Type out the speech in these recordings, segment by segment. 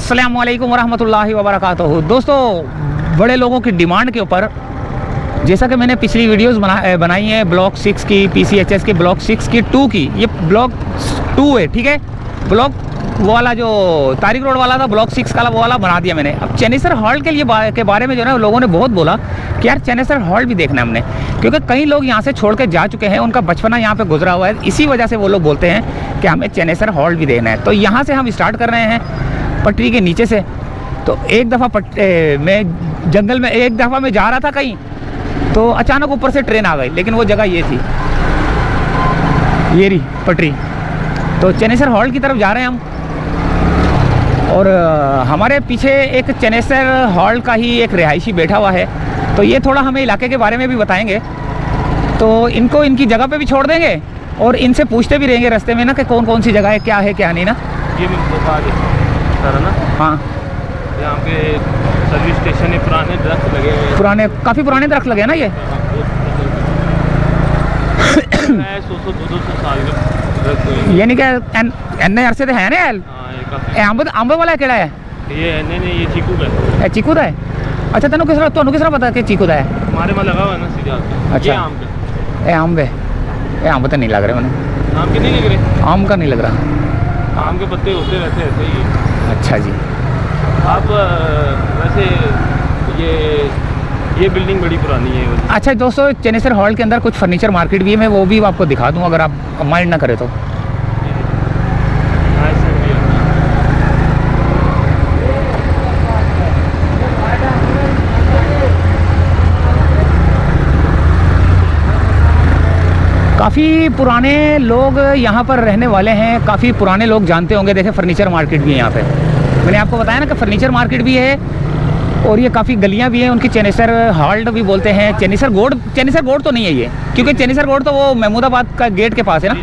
अस्सलामु अलैकुम वरहमतुल्लाहि वबरकातुहू। दोस्तों, बड़े लोगों की डिमांड के ऊपर, जैसा कि मैंने पिछली वीडियोस बनाई है ब्लॉक 6 की, PCHS की, ब्लॉक 6 की, 2 की, ये ब्लॉक 2 है, ठीक है। ब्लॉक वो वाला जो तारिक रोड वाला था, ब्लॉक 6 का वो वाला बना दिया मैंने। अब चेनेसर हॉल के लिए के बारे में जो है ना, लोगों ने बहुत बोला कि यार चेनेसर हॉल भी देखना है हमने, क्योंकि कई लोग यहाँ से छोड़ के जा चुके हैं, उनका बचपना यहाँ पे गुजरा हुआ है। इसी वजह से वो लोग बोलते हैं कि हमें चेनेसर हॉल भी देखना है। तो यहाँ से हम स्टार्ट कर रहे हैं पटरी के नीचे से। तो एक दफ़ा मैं जंगल में एक दफ़ा मैं जा रहा था कहीं, तो अचानक ऊपर से ट्रेन आ गई, लेकिन वो जगह ये थी, ये रही पटरी। तो चेनेसर हॉल की तरफ जा रहे हैं हम, और हमारे पीछे एक चेनेसर हॉल का ही एक रिहायशी बैठा हुआ है। तो ये थोड़ा हमें इलाके के बारे में भी बताएंगे। तो इनको इनकी जगह पे भी छोड़ देंगे और इनसे पूछते भी रहेंगे रास्ते में ना कि कौन कौन सी जगह है, क्या नहीं ना। ये सर ना, हाँ, यहाँ पे सर्विस स्टेशन है, पुराने दरख्त लगे हुए, पुराने काफ़ी पुराने दरख्त लगे हैं ना ये। 100-200 साल के यानी कि एन अरसे तो है ना। अंब वाला केड़ा है ये? नहीं, ये चीकू का है। चीकू का है? अच्छा, तेन किस तरह पता कि चीकू का है? हमारे में लगा हुआ है ना सीधा। अच्छा, आम है। ये आम तो नहीं लग रहे मैंने। आम के नहीं लग रहे? आम का नहीं लग रहा। आम के पत्ते होते रहते ऐसे ही। अच्छा जी। आप वैसे ये बिल्डिंग बड़ी पुरानी है। अच्छा दोस्तों, चेनेसर हॉल के अंदर कुछ फर्नीचर मार्केट भी है, मैं वो भी आपको दिखा दूँ अगर आप माइंड ना करें तो। काफ़ी पुराने लोग यहाँ पर रहने वाले हैं, काफ़ी पुराने लोग जानते होंगे। देखे फर्नीचर मार्केट भी है यहाँ पे, मैंने आपको बताया ना कि फर्नीचर मार्केट भी है, और ये काफ़ी गलियाँ भी हैं उनकी। चेनेसर हॉल्ट भी बोलते हैं। चेनेसर गोड तो नहीं है ये, क्योंकि चेनेसर गोड तो वो महमूदाबाद का गेट के पास है ना।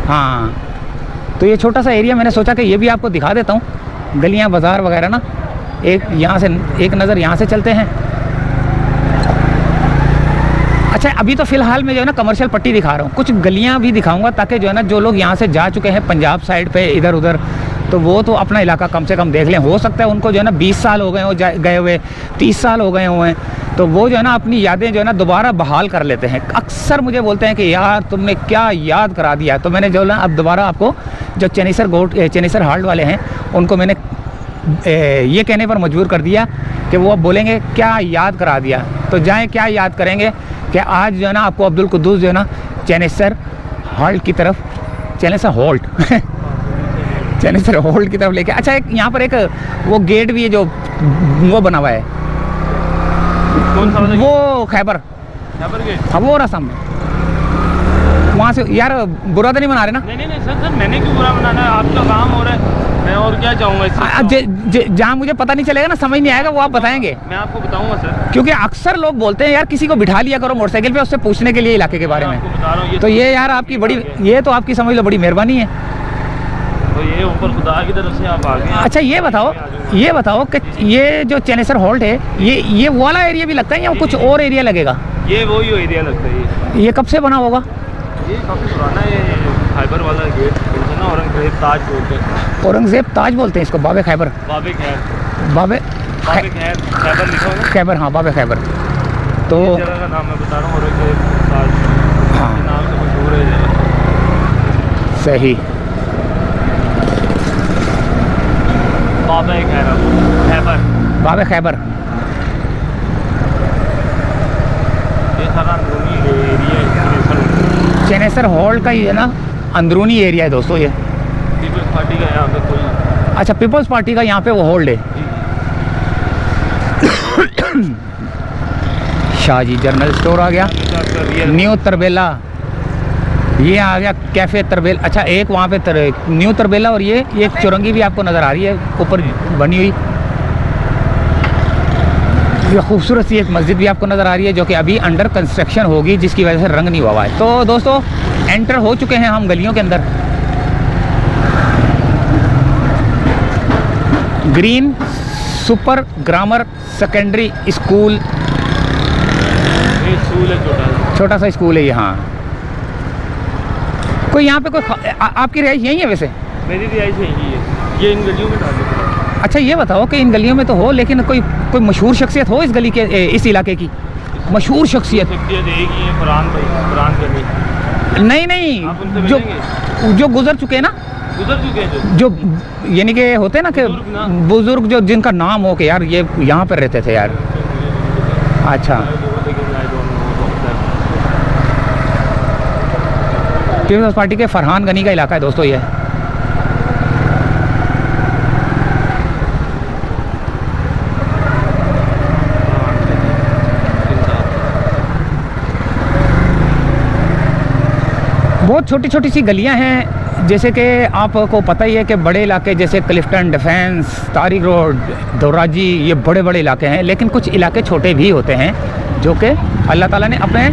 हाँ, तो ये छोटा सा एरिया, मैंने सोचा कि ये भी आपको दिखा देता हूँ, गलियाँ बाज़ार वगैरह ना। एक यहाँ से एक नज़र यहाँ से चलते हैं। अच्छा, अभी तो फ़िलहाल मैं जो है ना कमर्शियल पट्टी दिखा रहा हूँ, कुछ गलियाँ भी दिखाऊंगा ताकि जो है ना जो लोग यहाँ से जा चुके हैं पंजाब साइड पे इधर उधर, तो वो तो अपना इलाका कम से कम देख लें। हो सकता है उनको जो है ना 20 साल हो गए हो गए हुए, 30 साल हो गए हुए हैं, तो वो जो है ना अपनी यादें जो है ना दोबारा बहाल कर लेते हैं। अक्सर मुझे बोलते हैं कि यार तुमने क्या याद करा दिया। तो मैंने जो ना अब दोबारा आपको जो चेनेसर हॉल्ट वाले हैं उनको मैंने ये कहने पर मजबूर कर दिया कि वो अब बोलेंगे क्या याद करा दिया। तो जाएँ, क्या याद करेंगे कि आज जो है ना आपको अब्दुल कुद्दूस जो है ना चेनेसर हॉल्ट की तरफ, चेनेसर हॉल्ट की तरफ लेके। अच्छा, एक यहाँ पर एक वो गेट भी है जो वो बना हुआ है। कौन सा? वो खैबर गेट। हाँ, वो रहा सामने, वहाँ से। यार बुरा तो नहीं बना रहे ना? नहीं सर, मैंने क्यों बुरा बनाना है? आपका काम हो रहा है, मैं और क्या चाहूँगा। जहाँ मुझे पता नहीं चलेगा ना, समझ नहीं आएगा, वो आप बताएंगे। मैं आपको बताऊंगा सर, क्योंकि अक्सर लोग बोलते हैं यार किसी को बिठा लिया करो मोटरसाइकिल पे, उससे पूछने के लिए इलाके के बारे में। बता रहा हूँ, तो ये यार आपकी बड़ी, ये तो आपकी समझ लो बड़ी मेहरबानी है। तो ये ऊपर खुदा की तरफ से आप आ गए। अच्छा, ये बताओ कि ये जो चेनेसर हॉल्ट है, ये वाला एरिया भी लगता है या कुछ और एरिया लगेगा? ये वही एरिया लगता है। ये कब से बना होगा? ये काफ़ी पुराना है, खैबर वाला गेट ना, औरंगजेब ताज बोलते हैं। औरंगजेब ताज बोलते हैं इसको? बाबे खैबर खैबर लिखा हो ना? खैबर, हाँ, बाबे खैबर। तो जगह का नाम मैं बता रहा हूँ, औरंगजेब ताज, हाँ, नाम से मशहूर है जगह। सही। बाबे खैबर। ये सारा अंदरूनी एरिया है चेनेसर हॉल का ही है ना, अंदरूनी एरिया है दोस्तों ये। पीपल्स पार्टी का यहाँ पे कोई। अच्छा, पीपल्स पार्टी का यहाँ पे वो होल्ड है। शाहजी जनरल स्टोर आ गया, न्यू तरबेला, ये आ गया कैफ़े तरबेल। अच्छा, एक वहाँ पे न्यू तरबेला, और ये एक चौरंगी भी आपको नज़र आ रही है ऊपर बनी हुई। ये खूबसूरत सी एक मस्जिद भी आपको नज़र आ रही है जो कि अभी अंडर कंस्ट्रक्शन होगी, जिसकी वजह से रंग नहीं हुआ है। तो दोस्तों, एंटर हो चुके हैं हम गलियों के अंदर। Green super grammar secondary school, ये स्कूल है, छोटा सा स्कूल है ये। हाँ, कोई यहाँ पे कोई आपकी रिहाइश यहीं है? वैसे मेरी रिहाइश यहीं है, ये इन गलियों में डाल देता है। अच्छा ये बताओ कि इन गलियों में तो हो, लेकिन कोई कोई मशहूर शख्सियत हो इस गली के इस इलाके की, मशहूर शख्सियत? शख्सियत एक ही है, फरहान भाई, फरहान गली। नहीं आप उनसे जो मिलेंगे? जो गुजर चुके हैं ना, गुजर चुके हैं जो यानी कि होते हैं ना कि बुजुर्ग ना। बुजुर्ग जो जिनका नाम हो कि यार ये यहाँ पर रहते थे यार। अच्छा, पीपल्स पार्टी के फरहान गनी का इलाका है दोस्तों ये। बहुत छोटी छोटी सी गलियां हैं, जैसे कि आपको पता ही है कि बड़े इलाके जैसे क्लिफ्टन, डिफेंस, तारिक रोड, दोराजी, ये बड़े बड़े इलाके हैं, लेकिन कुछ इलाके छोटे भी होते हैं जो कि अल्लाह ताला ने अपने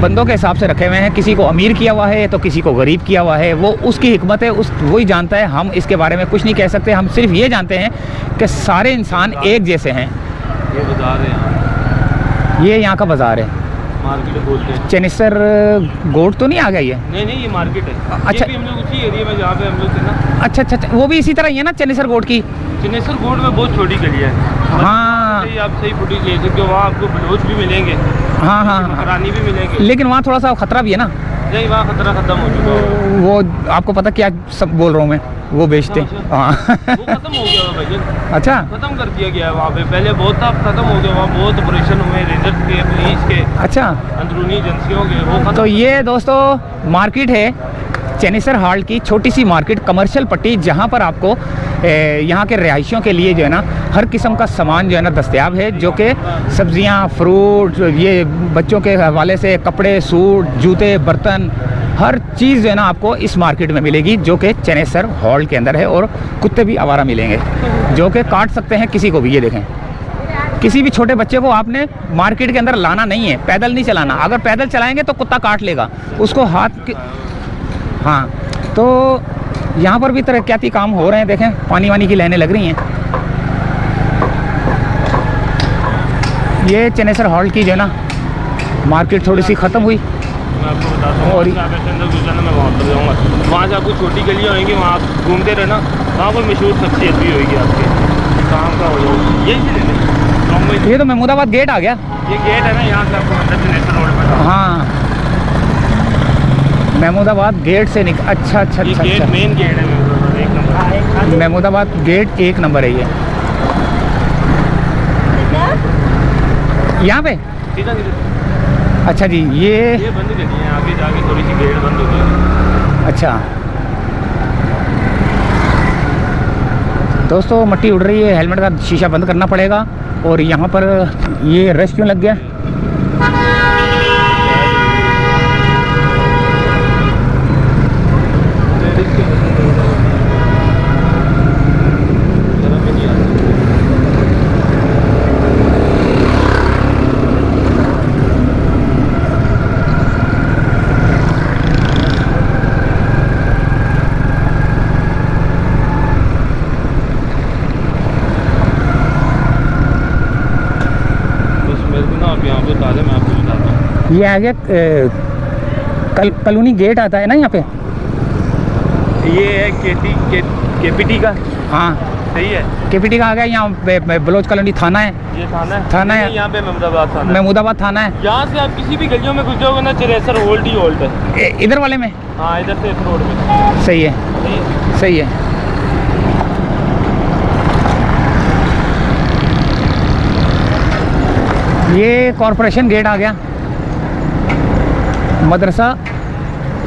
बंदों के हिसाब से रखे हुए हैं। किसी को अमीर किया हुआ है तो किसी को गरीब किया हुआ है, वो उसकी हिकमत है, वही जानता है। हम इसके बारे में कुछ नहीं कह सकते, हम सिर्फ ये जानते हैं कि सारे इंसान एक जैसे हैं। ये बाजार है यहाँ, ये यहाँ का बाज़ार है, मार्केट बोलते हैं। चनेसर गोट तो नहीं आ गई है? नहीं ये मार्केट है। अच्छा। ये भी हम लोग उसी एरिया में जहाँ पे हम लोग थे ना। अच्छा, वो भी इसी तरह ही है ना चनेसर गोट की? चनेसर गोड में बहुत छोटी गली है। हाँ आप सही फुटेज ले सकते हो, वहाँ आपको बलोच भी मिलेंगे, हाँ, मकरानी भी मिलेंगे, लेकिन वहाँ थोड़ा सा खतरा भी है ना। नहीं वहाँ खतरा खत्म हो चुका है। वो आपको पता क्या सब बोल रहा हूँ मैं, वो बेचते हैं। हाँ वो खत्म हो गया भैया, अच्छा, खत्म कर दिया गया है वहाँ पे। पहले बहुत था, खत्म हो गया। वहाँ बहुत ऑपरेशन हुए रेंजर्स के, पुलिस के, अच्छा। अंदरूनी एजेंसियों के, वो खत्म। तो ये दोस्तों मार्केट है चनेसर हाल की, छोटी सी मार्केट, कमर्शियल पट्टी, जहाँ पर आपको यहाँ के रिहायशियों के लिए जो है ना हर किस्म का सामान जो है ना दस्तयाब है, जो कि सब्जियाँ, फ्रूट, ये बच्चों के हवाले से कपड़े, सूट, जूते, बर्तन, हर चीज़ जो है ना आपको इस मार्केट में मिलेगी, जो कि चनेसर हॉल के अंदर है। और कुत्ते भी आवारा मिलेंगे जो कि काट सकते हैं किसी को भी। ये देखें, किसी भी छोटे बच्चे को आपने मार्केट के अंदर लाना नहीं है, पैदल नहीं चलाना। अगर पैदल चलाएंगे तो कुत्ता काट लेगा उसको हाथ के। हाँ, तो यहाँ पर भी तरक्याती काम हो रहे हैं, देखें पानी वानी की लाइनें लग रही हैं। ये चनेसर हॉल की जो है ना मार्केट थोड़ी सी ख़त्म हुई। मैं आपको बताता हूँ, और आप ऐसे अंदर गुजरना, मैं वहाँ पर जाऊँगा। वहाँ से आपको छोटी गलियाँ होंगी, वहाँ आप घूमते रहना, वहाँ कोई मशहूर शख्सियत भी होगी आपके काम का हो जाएगा। यही से लेने। ये तो महमूदाबाद गेट आ गया। ये गेट है ना, यहाँ से आपको अंदर चनेसर रोड पर। हाँ, महमूदाबाद गेट से निकल। अच्छा, ये गेट मेन गेट है महमूदाबाद, एक नंबर। महमूदाबाद गेट 1 नंबर है ये, यहाँ पे। सीधा सीधा। अच्छा जी, ये बंद कर दी है, आगे जाके थोड़ी सी गेट बंद हो गई। अच्छा दोस्तों, मट्टी उड़ रही है, हेलमेट का शीशा बंद करना पड़ेगा। और यहाँ पर ये रश क्यों लग गया? ये आ गया कॉलोनी गेट आता है ना यहाँ पे। ये है केपीटी का। हाँ सही है, केपीटी का आ गया। यहाँ बलोच कॉलोनी थाना है। ये थाना है। थाना है। यहाँ पे महमूदाबाद थाना है। महमूदाबाद थाना है। यहाँ से आप किसी भी गलियों में गुजरोगे ना, चनेसर होल्ड ही होल्ड है। इधर वाले में? हाँ, इधर से इस रोड में। सही है, सही है। ये कॉरपोरेशन गेट आ गया। मदरसा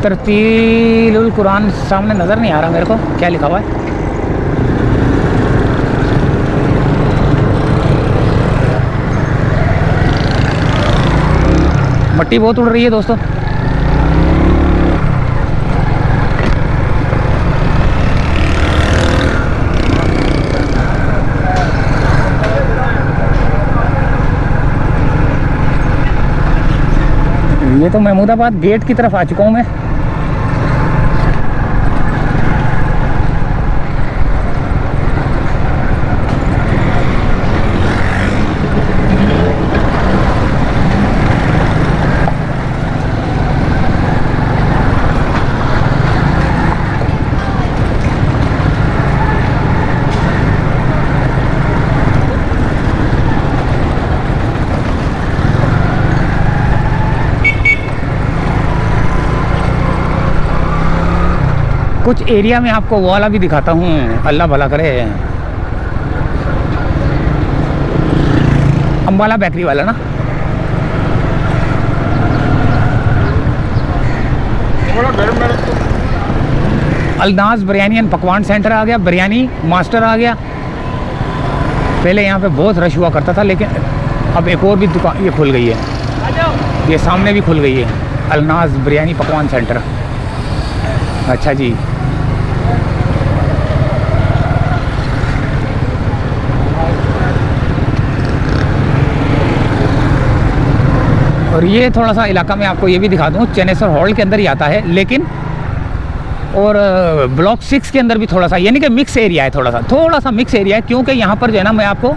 तरतीलुल कुरान सामने नज़र नहीं आ रहा मेरे को, क्या लिखा हुआ है? मट्टी बहुत उड़ रही है दोस्तों। ये तो महमूदाबाद गेट की तरफ आ चुका हूँ मैं। कुछ एरिया में आपको वो वाला भी दिखाता हूँ, अल्लाह भला करे। अम्बाला बेकरी वाला ना, अलनाज बिरयानी एंड पकवान सेंटर आ गया, बिरयानी मास्टर आ गया। पहले यहाँ पे बहुत रश हुआ करता था, लेकिन अब एक और भी दुकान ये खुल गई है, ये सामने भी खुल गई है, अलनाज बिरयानी पकवान सेंटर। अच्छा जी, और ये थोड़ा सा इलाका मैं आपको ये भी दिखा दूँ, चेनेसर हॉल के अंदर ही आता है, लेकिन और ब्लॉक 6 के अंदर भी थोड़ा सा, यानी कि मिक्स एरिया है, थोड़ा सा मिक्स एरिया है। क्योंकि यहाँ पर जो है ना, मैं आपको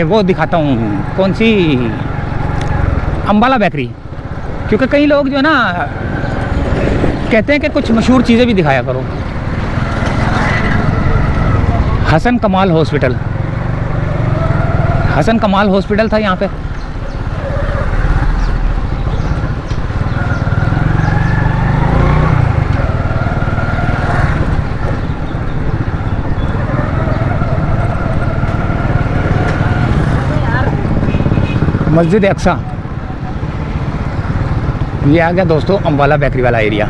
वो दिखाता हूँ, कौन सी, अम्बाला बेकरी। क्योंकि कई लोग जो है ना कहते हैं कि कुछ मशहूर चीज़ें भी दिखाया करो। हसन कमाल हॉस्पिटल, हसन कमाल हॉस्पिटल था यहाँ पे। मस्जिद अक्सा, ये आ गया दोस्तों अम्बाला बेकरी वाला एरिया।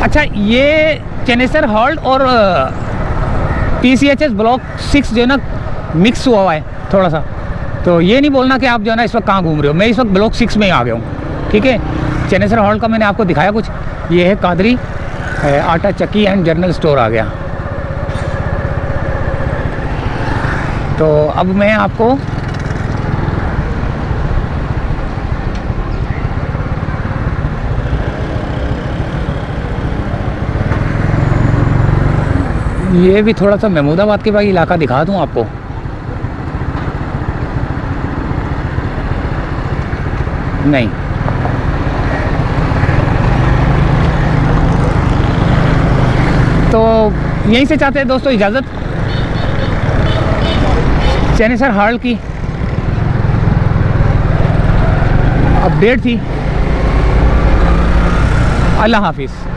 अच्छा, ये चेनेसर हॉल्ट और PCHS ब्लॉक 6 जो है ना मिक्स हुआ है थोड़ा सा। तो ये नहीं बोलना कि आप जो है ना इस वक्त कहाँ घूम रहे हो। मैं इस वक्त ब्लॉक 6 में ही आ गया हूँ, ठीक है। चेनेसर हॉल्ट का मैंने आपको दिखाया कुछ। ये है कादरी आटा चक्की एंड जनरल स्टोर आ गया। तो अब मैं आपको ये भी थोड़ा सा महमूदाबाद के भाई इलाका दिखा दूं आपको। नहीं, तो यहीं से चाहते हैं दोस्तों इजाज़त। चेनेसर हॉल की अपडेट थी। अल्लाह हाफिज़।